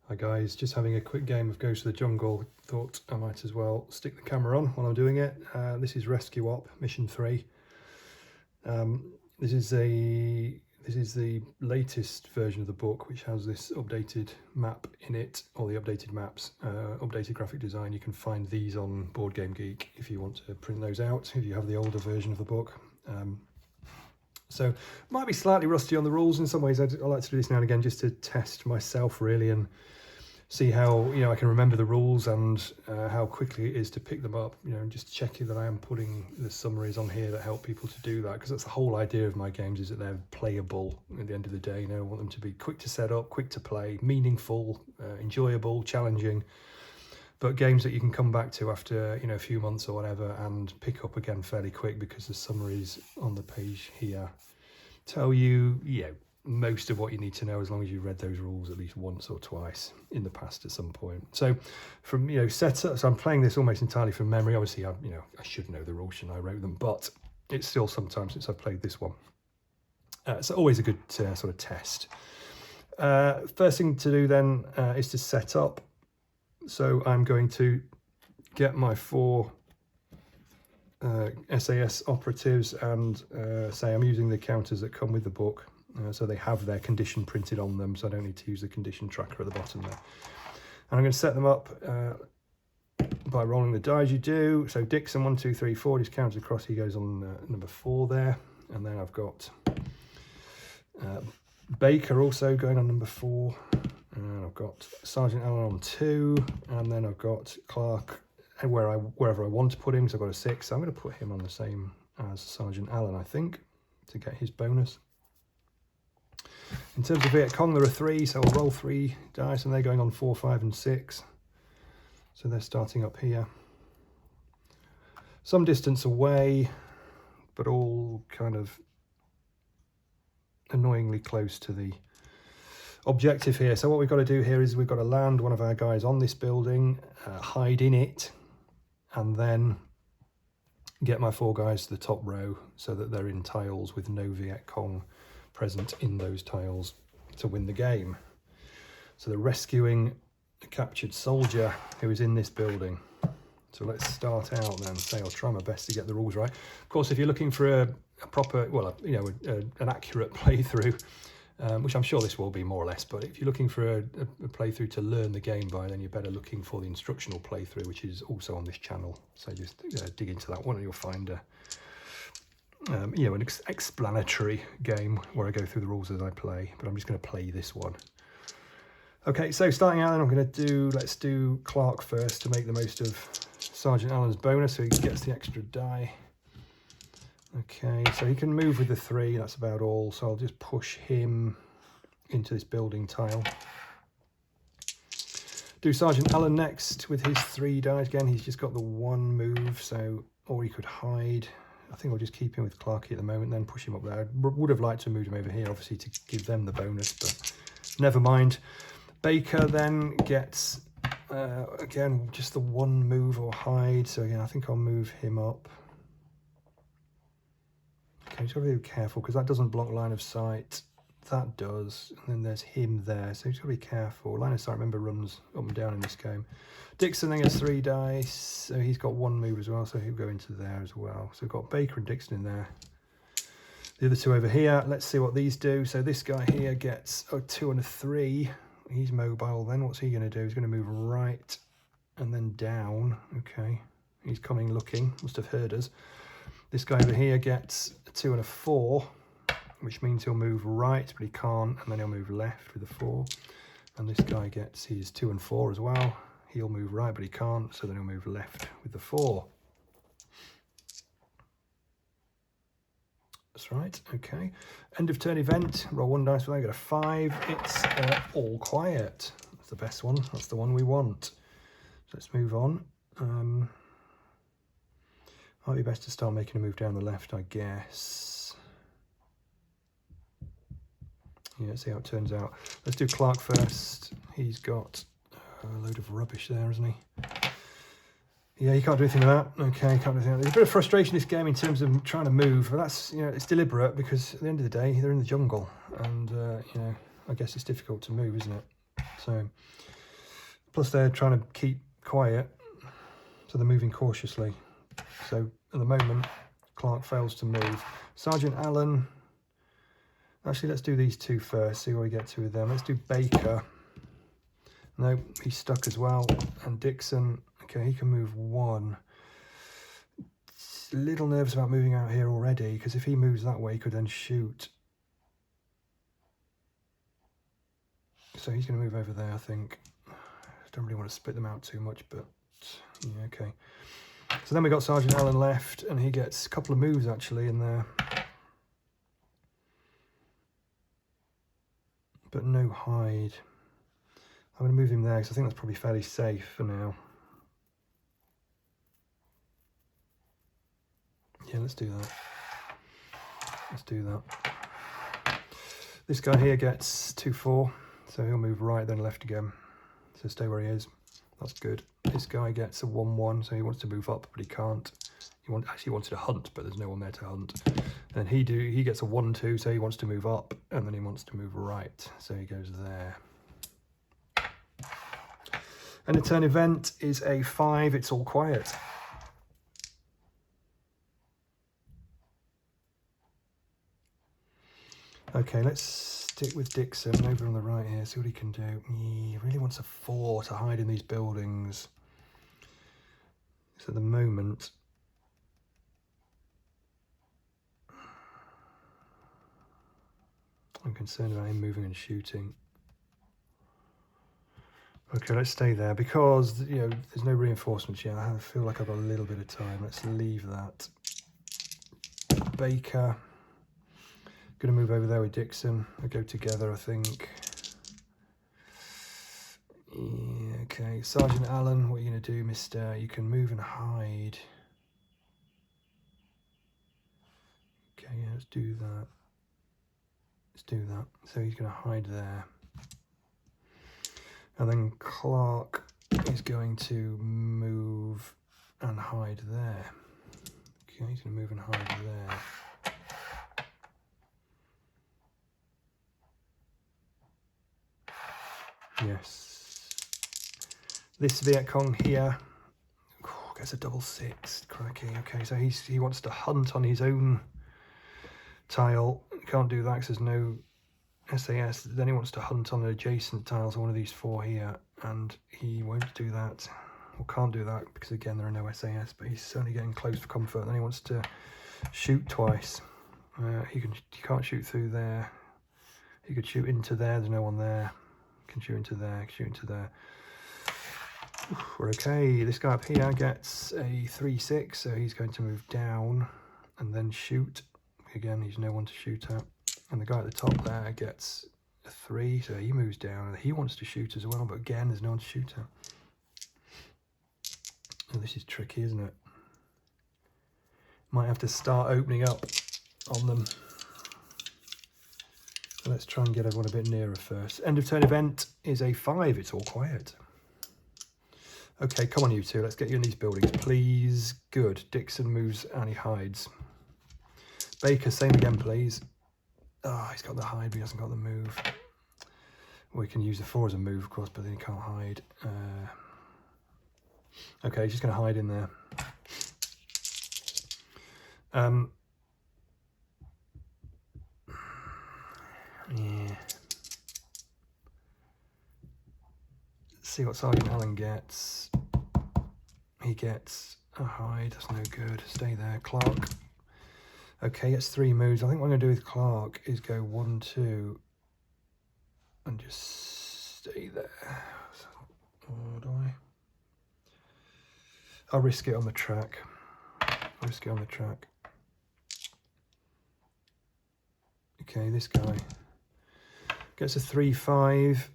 Hi guys, just having a quick game of Ghost of the Jungle. Thought I might as well stick the camera on while I'm doing it. This is Rescue Op Mission 3. This is the latest version of the book, which has this updated map in it, or the updated maps, updated graphic design. You can find these on Board Game Geek if you want to print those out, if you have the older version of the book. So might be slightly rusty on the rules in some ways. I like to do this now and again just to test myself really and see how I can remember the rules and how quickly it is to pick them up. Just checking that I am putting the summaries on here that help people to do that, because that's the whole idea of my games, is that they're playable at the end of the day. I want them to be quick to set up, quick to play, meaningful, enjoyable, challenging, but games that you can come back to after a few months or whatever and pick up again fairly quick, because the summaries on the page here tell you most of what you need to know, as long as you've read those rules at least once or twice in the past at some point. So from setup, so I'm playing this almost entirely from memory. Obviously I should know the rules, shouldn't I wrote them, but it's still some time since I've played this one. It's always a good sort of test. First thing to do then is to set up. So I'm going to get my 4 SAS operatives and say I'm using the counters that come with the book, so they have their condition printed on them, so I don't need to use the condition tracker at the bottom there. And I'm going to set them up by rolling the dice you do. So Dixon, 1, 2, 3, 4, just counts across, he goes on number 4 there. And then I've got Baker also going on number 4. And I've got Sgt Allen on 2, and then I've got Clark wherever I want to put him, so I've got a 6. So I'm going to put him on the same as Sgt Allen, I think, to get his bonus. In terms of Viet Cong, there are 3, so I'll roll 3 dice, and they're going on 4, 5, and 6. So they're starting up here. Some distance away, but all kind of annoyingly close to the objective here. So what we've got to do here is we've got to land one of our guys on this building, hide in it, and then get my 4 guys to the top row so that they're in tiles with no Viet Cong present in those tiles to win the game. So they're rescuing a captured soldier who is in this building. So let's start out then. I'll try my best to get the rules right. Of course, if you're looking for a proper, well, an accurate playthrough, which I'm sure this will be more or less, but if you're looking for a playthrough to learn the game by, then you're better looking for the instructional playthrough, which is also on this channel. So just dig into that one and you'll find an explanatory game where I go through the rules as I play, but I'm just going to play this one. Okay, so starting out, then let's do Clark first to make the most of Sgt Allen's bonus, so he gets the extra die. Okay, so he can move with the 3, that's about all, so I'll just push him into this building tile. Do Sgt Allen next with his 3 dice. Again, he's just got the 1 move, so, or he could hide. I think I'll just keep him with Clarky at the moment, then push him up there. I would have liked to move him over here, obviously, to give them the bonus, but never mind. Baker then gets, again, just the 1 move or hide, so again, I think I'll move him up. Okay, just got to be careful because that doesn't block line of sight. That does, and then there's him there, so you've got to be careful. Line of sight, remember, runs up and down in this game. Dixon then gets 3 dice, so he's got 1 move as well, so he'll go into there as well. So we've got Baker and Dixon in there. The other 2 over here, let's see what these do. So this guy here gets a 2 and a 3. He's mobile then. What's he going to do? He's going to move right and then down. Okay, he's coming looking, must have heard us. This guy over here gets a 2 and a 4, which means he'll move right, but he can't, and then he'll move left with a 4. And this guy gets his 2 and 4 as well. He'll move right, but he can't, so then he'll move left with the 4. That's right, okay. End of turn event, roll 1 dice for that, get a 5. It's all quiet. That's the best one, that's the one we want. So let's move on. Might be best to start making a move down the left, I guess. Yeah, let's see how it turns out. Let's do Clark first. He's got a load of rubbish there, hasn't he? Yeah, you can't do anything with that. Okay, can't do anything with that. There's a bit of frustration in this game in terms of trying to move, but that's, it's deliberate, because at the end of the day, they're in the jungle, and, I guess it's difficult to move, isn't it? So, Plus they're trying to keep quiet, so they're moving cautiously. So at the moment, Clark fails to move. Sgt Allen, actually let's do these two first, see where we get to with them. Let's do Baker. No, he's stuck as well. And Dixon, okay, he can move one. A little nervous about moving out here already, because if he moves that way, he could then shoot. So he's going to move over there, I think. Don't really want to split them out too much, but yeah, okay. So then we got Sgt Allen left, and he gets a couple of moves actually in there. But no hide. I'm going to move him there, because I think that's probably fairly safe for now. Yeah, let's do that. Let's do that. This guy here gets 2-4, so he'll move right then left again. So stay where he is. That's good. This guy gets a 1-1, so he wants to move up, but he can't. Actually wanted to hunt, but there's no one there to hunt. And he gets a 1-2, so he wants to move up, and then he wants to move right, so he goes there. And the turn event is a 5. It's all quiet. Okay, let's stick with Dixon over on the right here, see what he can do. He really wants a 4 to hide in these buildings. So at the moment, I'm concerned about him moving and shooting. Okay, let's stay there, because, you know, there's no reinforcements yet. I feel like I've got a little bit of time. Let's leave that. Baker. Going to move over there with Dixon. We'll go together, I think. Yeah, okay, Sgt Allen, what are you going to do, mister? You can move and hide. Okay, yeah, let's do that. Let's do that. So he's going to hide there. And then Clark is going to move and hide there. Okay, he's going to move and hide there. Yes. This Viet Cong here gets a 6-6. Crikey. Okay, so he wants to hunt on his own tile. Can't do that because there's no SAS. Then he wants to hunt on an adjacent tile, so one of these 4 here, and he won't do that. Or can't do that because again there are no SAS, but he's certainly getting close for comfort. Then he wants to shoot twice. He can't shoot through there. He could shoot into there. There's no one there. Can shoot into there, shoot into there. We're okay. This guy up here gets a 3-6, so he's going to move down and then shoot. Again, he's no one to shoot at. And the guy at the top there gets a 3, so he moves down. And he wants to shoot as well, but again, there's no one to shoot at. Oh, this is tricky, isn't it? Might have to start opening up on them. Let's try and get everyone a bit nearer first. End of turn event is a 5. It's all quiet. Okay, come on you two. Let's get you in these buildings, please. Good. Dixon moves and he hides. Baker, same again, please. Oh, he's got the hide, but he hasn't got the move. We can use the 4 as a move, of course, but then he can't hide. Okay, he's just going to hide in there. Yeah. Let's see what Sgt Allen gets. He gets a hide. That's no good. Stay there. Clark. Okay, gets 3 moves. I think what I'm going to do with Clark is go 1, 2, and just stay there. Or do I? I'll risk it on the track. I'll risk it on the track. Okay, this guy gets a 3-5.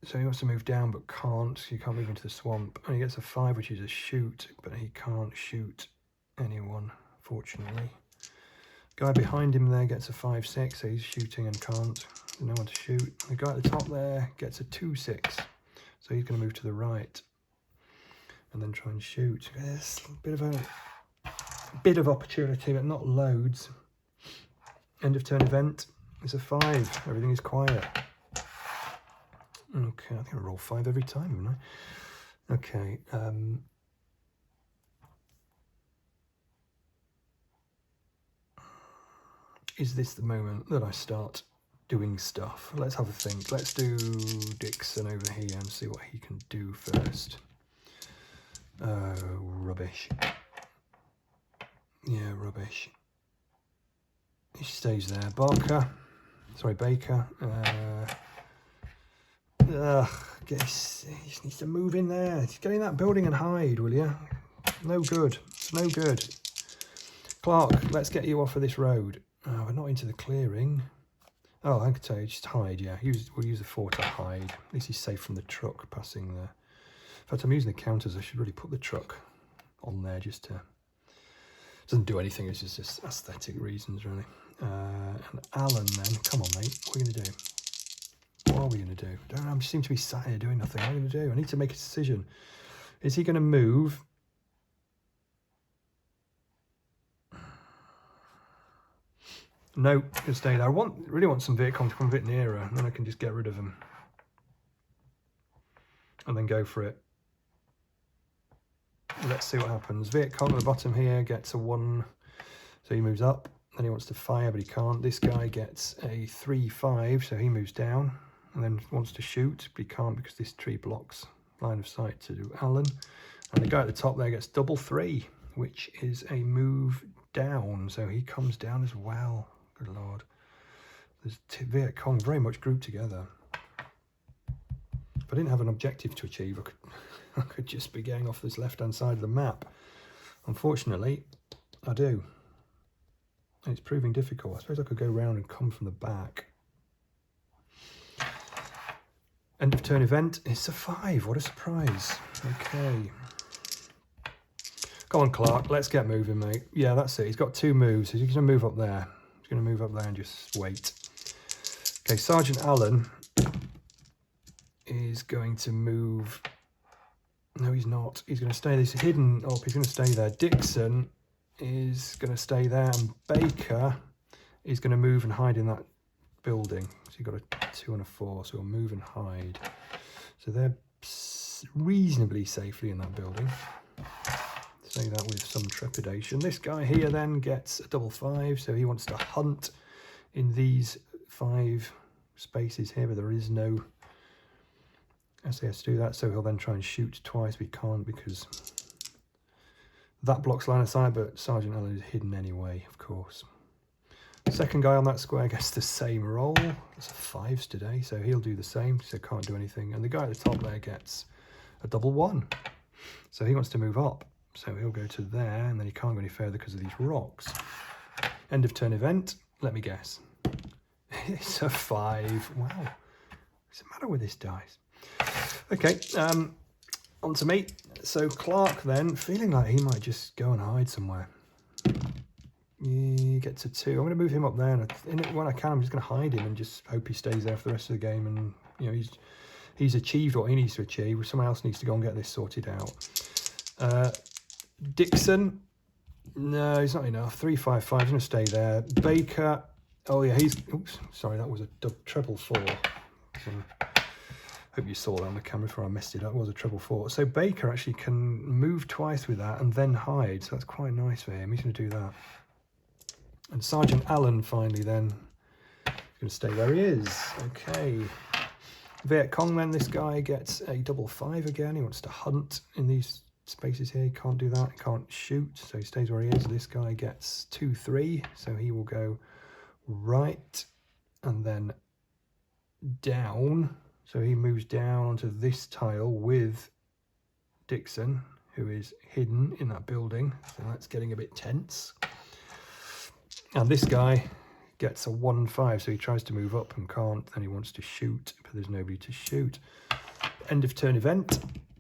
So he wants to move down but can't, so you can't move into the swamp. And he gets a 5, which is a shoot, but he can't shoot anyone, fortunately. Guy behind him there gets a 5-6, so he's shooting and can't. There's no one to shoot. The guy at the top there gets a 2-6, so he's going to move to the right and then try and shoot. There's a bit of opportunity, but not loads. End of turn event is a 5. Everything is quiet. Okay, I think I roll 5 every time, haven't I? Okay. Is this the moment that I start doing stuff? Let's have a think. Let's do Dixon over here and see what he can do first. Oh, rubbish. Yeah, rubbish. He stays there. Baker. He just needs to move in there. Just get in that building and hide, will you? No good. No good. Clark, let's get you off of this road. Oh, we're not into the clearing. Oh, I can tell you, just hide, yeah. We'll use the 4 to hide. At least he's safe from the truck passing there. In fact, I'm using the counters. I should really put the truck on there just to... Doesn't do anything, it's just aesthetic reasons, really. And Allen, then. Come on, mate. What are we going to do? What are we going to do? I seem to be sat here doing nothing. What am I going to do? I need to make a decision. Is he going to move? No, he'll stay there. I really want some Viet Cong to come a bit nearer, and then I can just get rid of him. And then go for it. Let's see what happens. Viet Cong at the bottom here gets a 1, so he moves up. Then he wants to fire, but he can't. This guy gets a 3-5, so he moves down. And then wants to shoot, but he can't because this tree blocks line of sight to do Allen. And the guy at the top there gets double 3, which is a move down, so he comes down as well. Good lord. There's Viet Cong very much grouped together. If I didn't have an objective to achieve, I could just be going off this left-hand side of the map. Unfortunately, I do. And it's proving difficult. I suppose I could go round and come from the back. End of turn event. It's a 5. What a surprise. Okay. Come on, Clark. Let's get moving, mate. Yeah, that's it. He's got 2 moves. He's going to move up there. He's going to move up there and just wait. Okay, Sgt Allen is going to move... No, he's not. He's going to stay. This hidden up. He's going to stay there. Dixon is going to stay there. And Baker is going to move and hide in that building. So you've got a 2 and a 4. So we'll move and hide. So they're reasonably safely in that building. Say that with some trepidation. This guy here then gets a double 5. So he wants to hunt in these 5 spaces here. But there is no... SAS to do that, so he'll then try and shoot twice, but he can't because that blocks line of sight, but Sgt Allen is hidden anyway, of course. Second guy on that square gets the same roll. It's a 5s today, so he'll do the same, so can't do anything. And the guy at the top there gets a double 1. So he wants to move up, so he'll go to there, and then he can't go any further because of these rocks. End of turn event, let me guess. It's a 5. Wow. What's the matter with this dice? Okay, on to me. So Clark then, feeling like he might just go and hide somewhere. He gets a 2. I'm going to move him up there, and when I can, I'm just going to hide him and just hope he stays there for the rest of the game. And you know, he's achieved what he needs to achieve. Someone else needs to go and get this sorted out. Dixon, no, he's not enough. 3-5-5. He's going to stay there. Baker, oh yeah, he's. Oops, sorry, that was a treble 4. So, hope you saw that on the camera before I messed it up. It was a treble 4. So Baker actually can move twice with that and then hide. So that's quite nice for him. He's going to do that. And Sgt Allen finally then is going to stay where he is. Okay. Viet Cong then, this guy gets a double 5 again. He wants to hunt in these spaces here. He can't do that. He can't shoot. So he stays where he is. This guy gets 2-3. So he will go right and then down. So he moves down onto this tile with Dixon, who is hidden in that building. So that's getting a bit tense. And this guy gets a 1-5, so he tries to move up and can't. Then he wants to shoot, but there's nobody to shoot. End of turn event,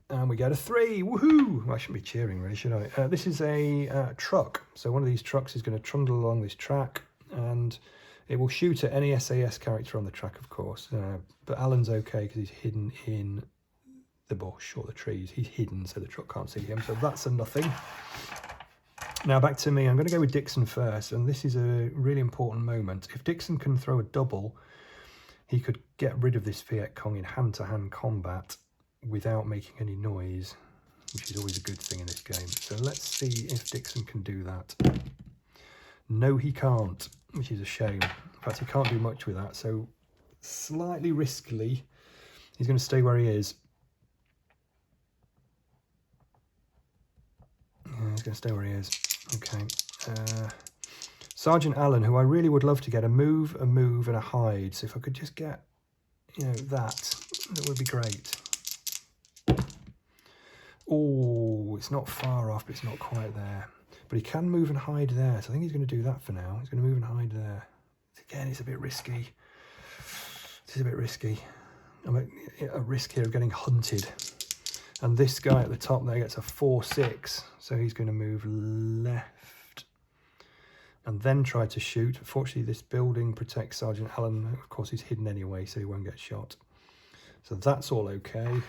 and we get a 3. Woohoo! Well, I shouldn't be cheering, really, should I? This is a truck. So one of these trucks is going to trundle along this track, and it will shoot at any SAS character on the track, of course. But Alan's okay because he's hidden in the bush or the trees. He's hidden so the truck can't see him. So that's a nothing. Now back to me. I'm going to go with Dixon first. And this is a really important moment. If Dixon can throw a double, he could get rid of this Viet Cong in hand-to-hand combat without making any noise, which is always a good thing in this game. So let's see if Dixon can do that. No, he can't, which is a shame. In fact, he can't do much with that, so slightly riskily, he's going to stay where he is. Yeah, he's going to stay where he is. Okay. Sgt Allen, who I really would love to get a move, and a hide. So if I could just get, you know, that would be great. Oh, it's not far off, but it's not quite there. But he can move and hide there, so I think he's going to do that for now. He's going to move and hide there. Again, it's a bit risky. This is a bit risky. I'm at a risk here of getting hunted. And this guy at the top there gets a 4-6, so he's going to move left and then try to shoot. Unfortunately, this building protects Sgt Allen. Of course, he's hidden anyway, so he won't get shot. So that's all okay.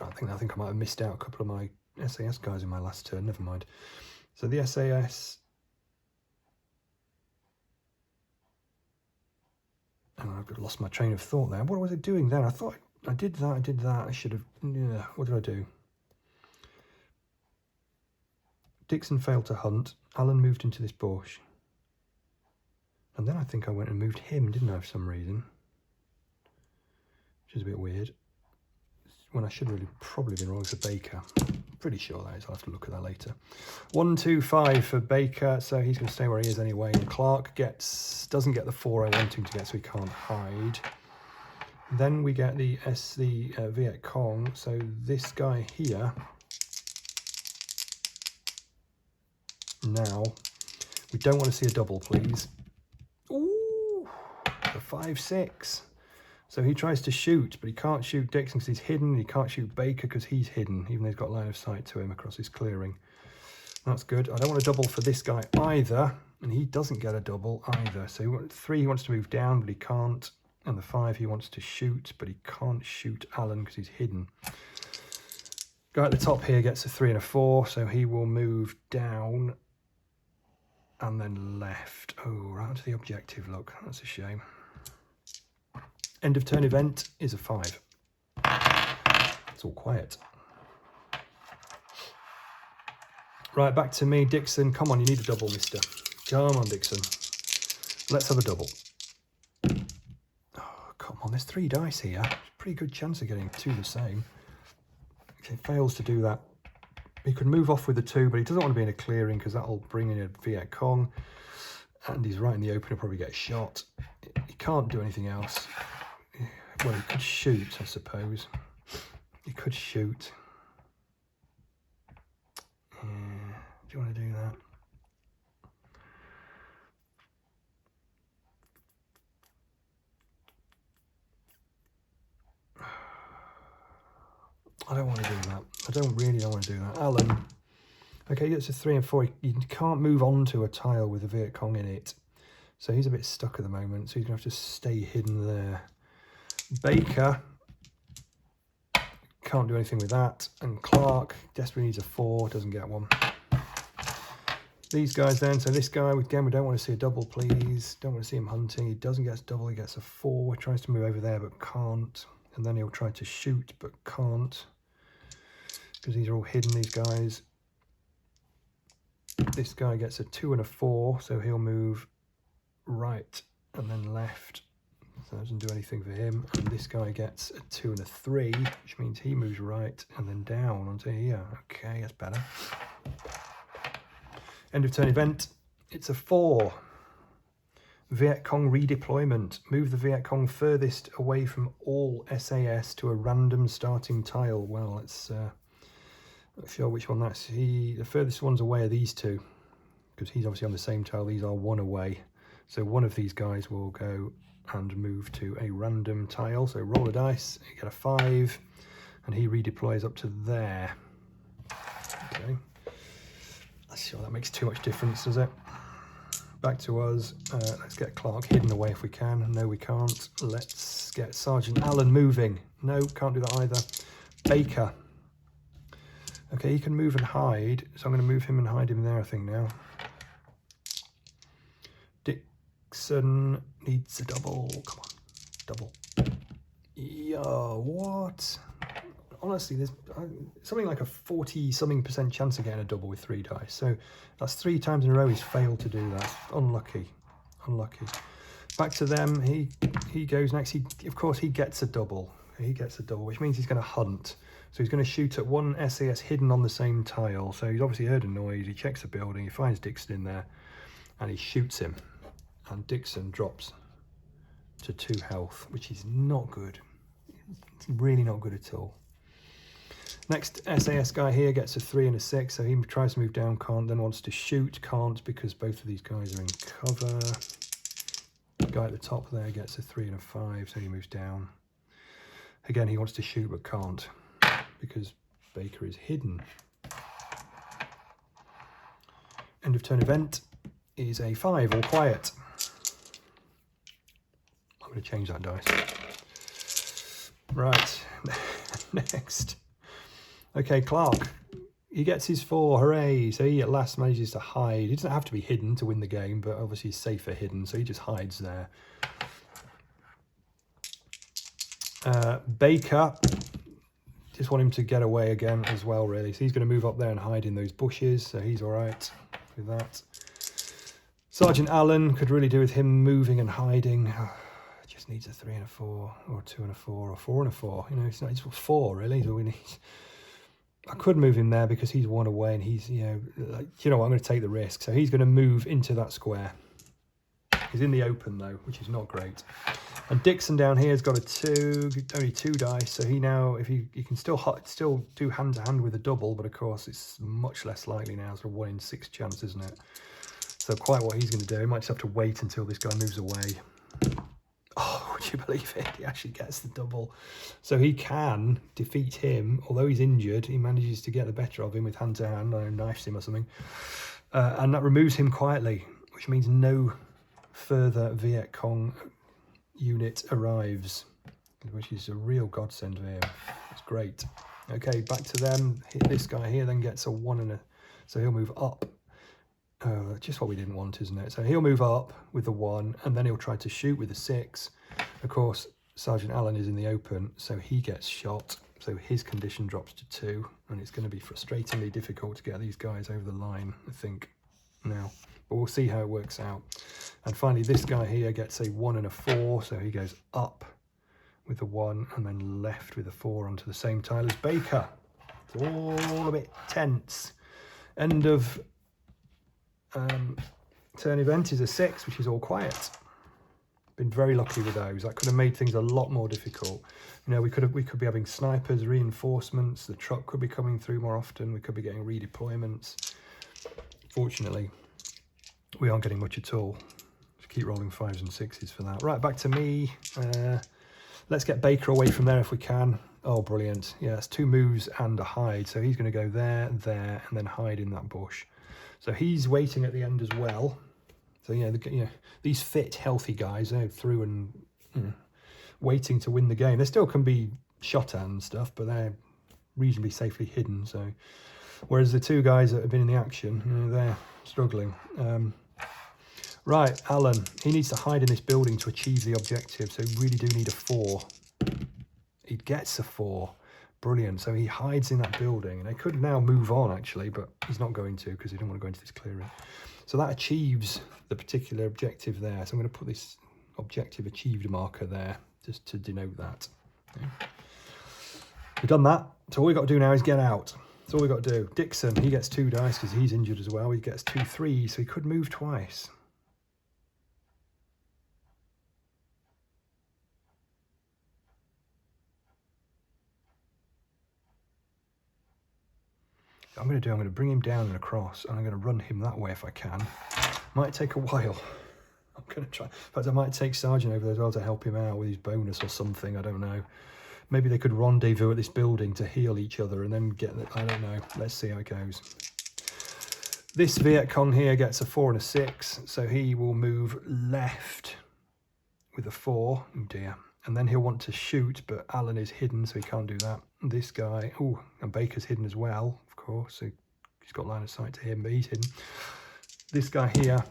I think I might have missed out a couple of my SAS guys in my last turn. Never mind. So the SAS... And I've lost my train of thought there. What was I doing then? I thought I did that. I should have... Yeah, what did I do? Dixon failed to hunt. Allen moved into this bush. And then I think I went and moved him, didn't I, for some reason? Which is a bit weird. When I should have really probably been wrong for Baker. Pretty sure that is. I'll have to look at that later. 1, 2, 5 for Baker, so he's going to stay where he is anyway. And Clark doesn't get the 4 I want him to get, so he can't hide. Then we get the Viet Cong. So this guy here. Now, we don't want to see a double, please. Ooh, the 5-6. So he tries to shoot, but he can't shoot Dixon because he's hidden. He can't shoot Baker because he's hidden, even though he's got line of sight to him across his clearing. That's good. I don't want a double for this guy either, and he doesn't get a double either. So 3 he wants to move down, but he can't. And the 5 he wants to shoot, but he can't shoot Allen because he's hidden. Guy at the top here gets a 3 and a 4, so he will move down and then left. Oh, right onto the objective, look. That's a shame. End of turn event is a 5. It's all quiet. Right, back to me. Dixon, come on, you need a double, mister. Come on, Dixon. Let's have a double. Oh, come on, there's 3 dice here. Pretty good chance of getting 2 the same. Okay, fails to do that. He could move off with the 2, but he doesn't want to be in a clearing because that'll bring in a Viet Cong. And he's right in the open, he'll probably get shot. He can't do anything else. Well, he could shoot, I suppose. He could shoot. Yeah. Do you want to do that? I don't want to do that. I don't really want to do that. Allen. Okay, he gets a 3 and 4. He can't move onto a tile with a Viet Cong in it. So he's a bit stuck at the moment. So he's going to have to stay hidden there. Baker can't do anything with that, and Clark desperately needs a 4, doesn't get one. These guys then, so this guy, again, we don't want to see a double, please. Don't want to see him hunting. He doesn't get a double, he gets a 4. He tries to move over there but can't, and then he'll try to shoot but can't because these are all hidden, these guys. This guy gets a 2 and a 4, so he'll move right and then left. So that doesn't do anything for him. And this guy gets a 2 and a 3, which means he moves right and then down onto here. Okay, that's better. End of turn event. It's a 4. Viet Cong redeployment. Move the Viet Cong furthest away from all SAS to a random starting tile. Well, let's not sure which one that's. The furthest ones away are these 2, because he's obviously on the same tile. These are 1 away. So one of these guys will go and move to a random tile. So roll a dice, you get a 5, and he redeploys up to there. Okay. Not sure that makes too much difference, does it? Back to us. Let's get Clark hidden away if we can. No, we can't. Let's get Sgt Allen moving. No, can't do that either. Baker. Okay, he can move and hide, so I'm going to move him and hide him there, I think, now. Dixon needs a double. Come on, double. Yo, what? Honestly, there's something like a 40-something% chance of getting a double with 3 dice. So that's 3 times in a row he's failed to do that. Unlucky. Unlucky. Back to them. He goes next. Of course, he gets a double. He gets a double, which means he's going to hunt. So he's going to shoot at one SAS hidden on the same tile. So he's obviously heard a noise. He checks the building. He finds Dixon in there, and he shoots him. And Dixon drops to 2 health, which is not good. It's really not good at all. Next SAS guy here gets a 3 and a 6, so he tries to move down, can't, then wants to shoot, can't, because both of these guys are in cover. The guy at the top there gets a 3 and a 5, so he moves down. Again, he wants to shoot but can't, because Baker is hidden. End of turn event is a 5, all quiet. I'm going to change that dice. Right, next. Okay, Clark, he gets his 4, hooray. So he at last manages to hide. He doesn't have to be hidden to win the game, but obviously he's safer hidden, so he just hides there. Baker, just want him to get away again as well, really. So he's going to move up there and hide in those bushes, so he's all right with that. Sgt Allen could really do with him moving and hiding. Just needs a 3 and a 4, or 2 and a 4, or 4 and a 4. You know, it's 4 really is all we need. I could move him there because he's 1 away, and he's, you know what, I'm going to take the risk. So he's going to move into that square. He's in the open though, which is not great. And Dixon down here has got a 2, only 2 dice. So he now, if he can still do hand to hand with a double, but of course it's much less likely now. It's a 1 in 6 chance, isn't it? So quite what he's going to do, he might just have to wait until this guy moves away. Oh, would you believe it? He actually gets the double. So he can defeat him. Although he's injured, he manages to get the better of him with hand to hand, or knifes him or something. And that removes him quietly, which means no further Viet Cong unit arrives, which is a real godsend for him. It's great. Okay, back to them. This guy here then gets a 1 and a... So he'll move up. Just what we didn't want, isn't it? So he'll move up with the 1, and then he'll try to shoot with the 6. Of course, Sgt Allen is in the open, so he gets shot. So his condition drops to 2, and it's going to be frustratingly difficult to get these guys over the line, I think, now. But we'll see how it works out. And finally, this guy here gets a 1 and a 4, so he goes up with the 1, and then left with a 4 onto the same tile as Baker. It's all a bit tense. End of... turn event is a 6, which is all quiet. Been very lucky with those. That could have made things a lot more difficult. You know, we could be having snipers, reinforcements. The truck could be coming through more often. We could be getting redeployments. Fortunately, we aren't getting much at all. Just keep rolling 5s and 6s for that. Right, back to me. Let's get Baker away from there if we can. Oh, brilliant. Yeah, it's 2 moves and a hide. So he's going to go there, there, and then hide in that bush. So he's waiting at the end as well. So, these fit, healthy guys, they're through and waiting to win the game. There still can be shot at and stuff, but they're reasonably safely hidden. So, whereas the 2 guys that have been in the action, they're struggling. Right, Allen, he needs to hide in this building to achieve the objective. So, we really do need a 4. He gets a 4. Brilliant. So he hides in that building, and they could now move on actually, but he's not going to because he don't want to go into this clearing. So that achieves the particular objective there. So I'm going to put this objective achieved marker there just to denote that. Okay. We've done that. So all we've got to do now is get out. That's all we've got to do. Dixon, he gets 2 dice because he's injured as well. He gets 2 3s, so he could move twice. I'm going to bring him down and across, and I'm going to run him that way if I can. Might take a while. I'm going to try. In fact, I might take Sergeant over there as well to help him out with his bonus or something. I don't know. Maybe they could rendezvous at this building to heal each other and then get the... I don't know. Let's see how it goes. This Viet Cong here gets a 4 and a 6, so he will move left with a 4. Oh dear. And then he'll want to shoot, but Allen is hidden, so he can't do that. This guy, oh, and Baker's hidden as well, of course. So he's got line of sight to him, but he's hidden. This guy here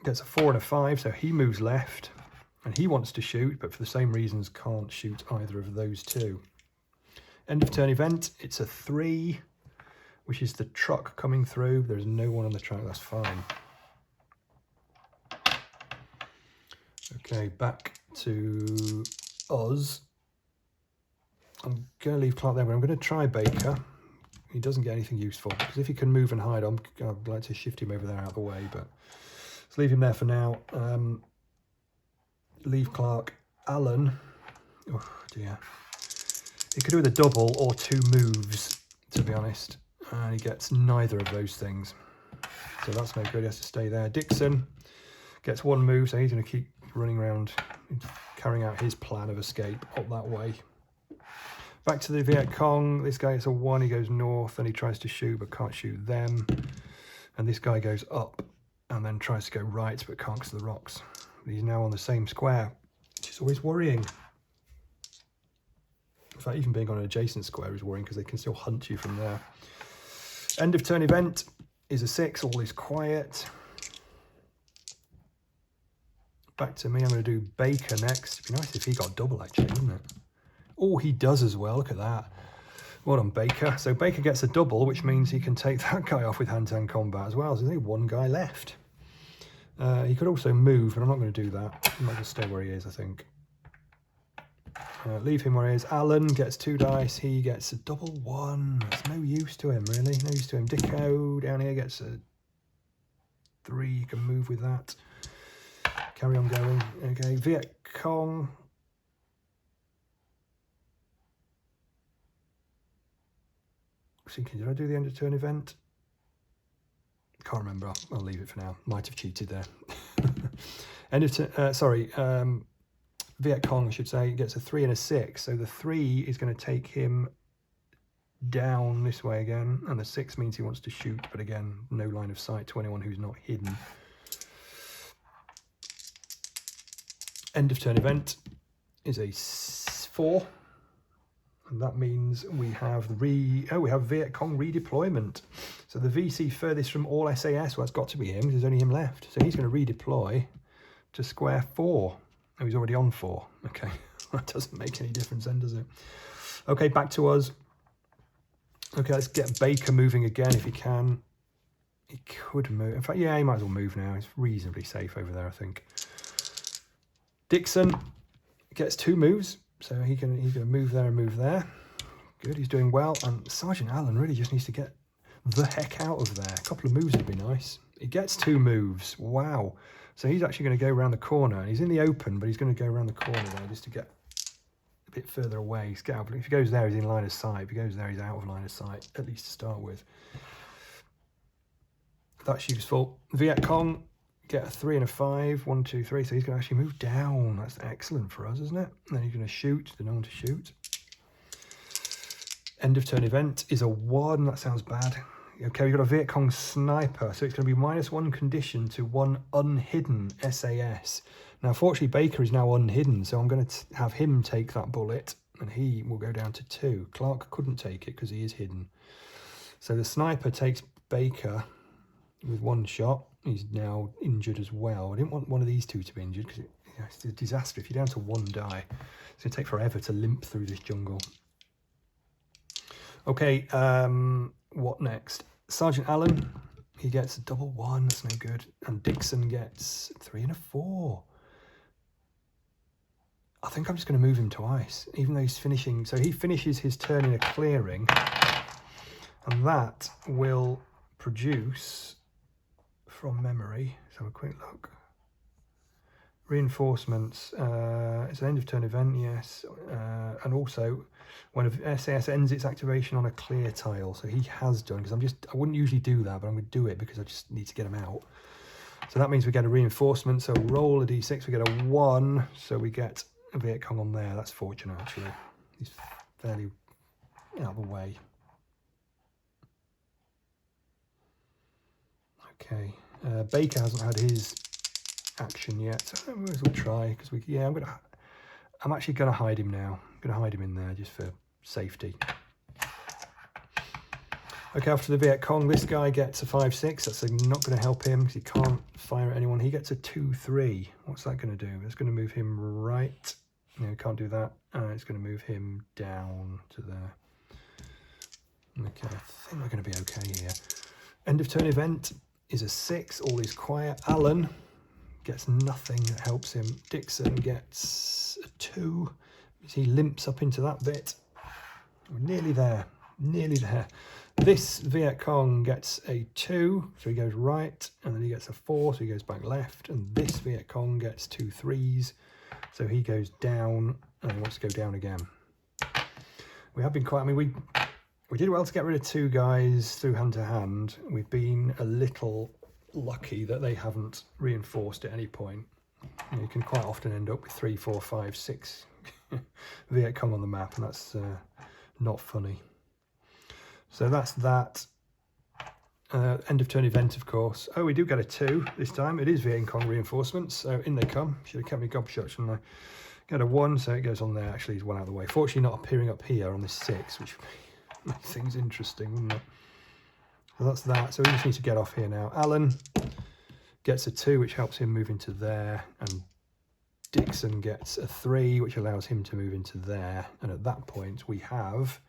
gets a 4 and a 5, so he moves left. And he wants to shoot, but for the same reasons can't shoot either of those two. End of turn event, it's a 3, which is the truck coming through. There's no one on the track, that's fine. Okay, back to us. I'm going to leave Clark there, but I'm going to try Baker. He doesn't get anything useful, because if he can move and hide, I'd like to shift him over there out of the way, but let's leave him there for now. Leave Clark. Allen, oh dear. He could do with a double or 2 moves, to be honest, and he gets neither of those things. So that's no good, he has to stay there. Dixon gets 1 move, so he's going to keep running around, carrying out his plan of escape up that way. Back to the Viet Cong. This guy gets a 1, he goes north, and he tries to shoot, but can't shoot them. And this guy goes up, and then tries to go right, but can't because of the rocks. But he's now on the same square, which is always worrying. In fact, even being on an adjacent square is worrying, because they can still hunt you from there. End of turn event is a 6, all is quiet. Back to me, I'm going to do Baker next. It'd be nice if he got double, actually, wouldn't it? Oh, he does as well, look at that. Well done, Baker. So Baker gets a double, which means he can take that guy off with hand-to-hand combat as well. So there's only 1 guy left. He could also move, but I'm not going to do that. I might just stay where he is, I think. Leave him where he is. Allen gets 2 dice. He gets a double 1. There's no use to him, really. No use to him. Dicko down here gets a 3. You can move with that. Carry on going. Okay, Viet Cong. Thinking, did I do the end of turn event? Can't remember. I'll leave it for now. Might have cheated there. End of turn. Viet Cong, I should say, gets a 3 and a 6. So the 3 is going to take him down this way again, and the 6 means he wants to shoot, but again, no line of sight to anyone who's not hidden. End of turn event is a 4, and that means we have Viet Cong redeployment. So the VC furthest from all SAS, well, that's got to be him, because there's only him left. So he's going to redeploy to square 4. Oh, he's already on 4. Okay, that doesn't make any difference then, does it? Okay, back to us. Okay, let's get Baker moving again if he can. He could move. In fact, yeah, he might as well move now. He's reasonably safe over there, I think. Dixon gets 2 moves, so he's going to move there and move there. Good, he's doing well. And Sgt Allen really just needs to get the heck out of there. A couple of moves would be nice. He gets 2 moves. Wow. So he's actually going to go around the corner. He's in the open, but he's going to go around the corner there just to get a bit further away. If he goes there, he's in line of sight. If he goes there, he's out of line of sight, at least to start with. That's useful. Viet Cong get a 3 and a 5. 1, 2, 3. So he's going to actually move down. That's excellent for us, isn't it? And then he's going to shoot. There's no one to shoot. End of turn event is a 1. That sounds bad. Okay, we've got a Viet Cong sniper. So it's going to be -1 condition to 1 unhidden SAS. Now, fortunately, Baker is now unhidden. So I'm going to have him take that bullet. And he will go down to 2. Clark couldn't take it because he is hidden. So the sniper takes Baker with 1 shot. He's now injured as well. I didn't want one of these 2 to be injured because it's a disaster. If you're down to 1 die, it's going to take forever to limp through this jungle. Okay, what next? Sgt Allen, he gets a double 1. That's no good. And Dixon gets 3 and a 4. I think I'm just going to move him to ice, even though he's finishing. So he finishes his turn in a clearing, and that will produce, from memory, let's have a quick look. Reinforcements, it's an end of turn event, yes, and also when SAS ends its activation on a clear tile, so he has done, because I wouldn't usually do that, but I'm going to do it because I just need to get him out. So that means we get a reinforcement, so roll a d6, we get a 1, so we get a Viet Cong on there. That's fortunate, actually. He's fairly out of the way. Okay, Baker hasn't had his action yet, so I might as well try, because I'm I'm actually going to hide him now. I'm going to hide him in there just for safety. Okay, after the Viet Cong, this guy gets a 5-6. That's not going to help him because he can't fire at anyone. He gets a 2-3. What's that going to do? It's going to move him right. No, can't do that. It's going to move him down to there. Okay, I think we're going to be okay here. End of turn event is a 6. All is quiet. Allen gets nothing that helps him. Dixon gets a 2. He limps up into that bit. We're nearly there. Nearly there. This Viet Cong gets a 2, so he goes right, and then he gets a 4, so he goes back left, and this Viet Cong gets 2 3s, so he goes down, and he wants to go down again. We have been quite, I mean, we did well to get rid of 2 guys through hand-to-hand. We've been a little lucky that they haven't reinforced at any point. You can quite often end up with 3, 4, 5, 6 Viet Cong on the map, and that's not funny. So that's that. End of turn event, of course. Oh, we do get a 2 this time. It is Viet Cong reinforcements, so in they come. Should have kept me gobshot, shouldn't I? Get a 1, so it goes on there. Actually, he's 1 out of the way. Fortunately, not appearing up here on this 6, which makes things interesting, wouldn't it? So that's that. So we just need to get off here now. Allen gets a 2, which helps him move into there, and Dixon gets a 3, which allows him to move into there. And at that point, we have,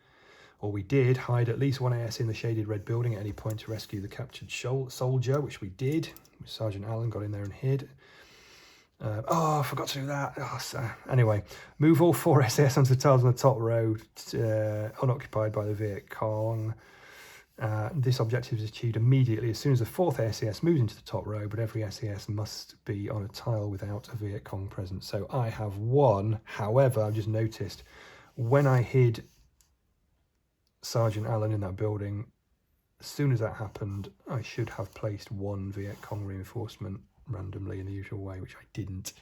or we did, hide at least 1 AS in the shaded red building at any point to rescue the captured soldier, which we did. Sgt Allen got in there and hid. Oh, I forgot to do that. Oh, so, anyway, move all 4 SAS onto the tiles on the top row, unoccupied by the Viet Cong. This objective is achieved immediately as soon as the 4th SAS moves into the top row, but every SAS must be on a tile without a Viet Cong present. So I have 1. However, I've just noticed when I hid Sgt Allen in that building, as soon as that happened, I should have placed 1 Viet Cong reinforcement randomly in the usual way, which I didn't.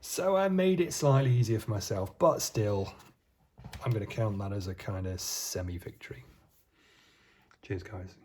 So I made it slightly easier for myself, but still, I'm going to count that as a kind of semi-victory. Cheers, guys.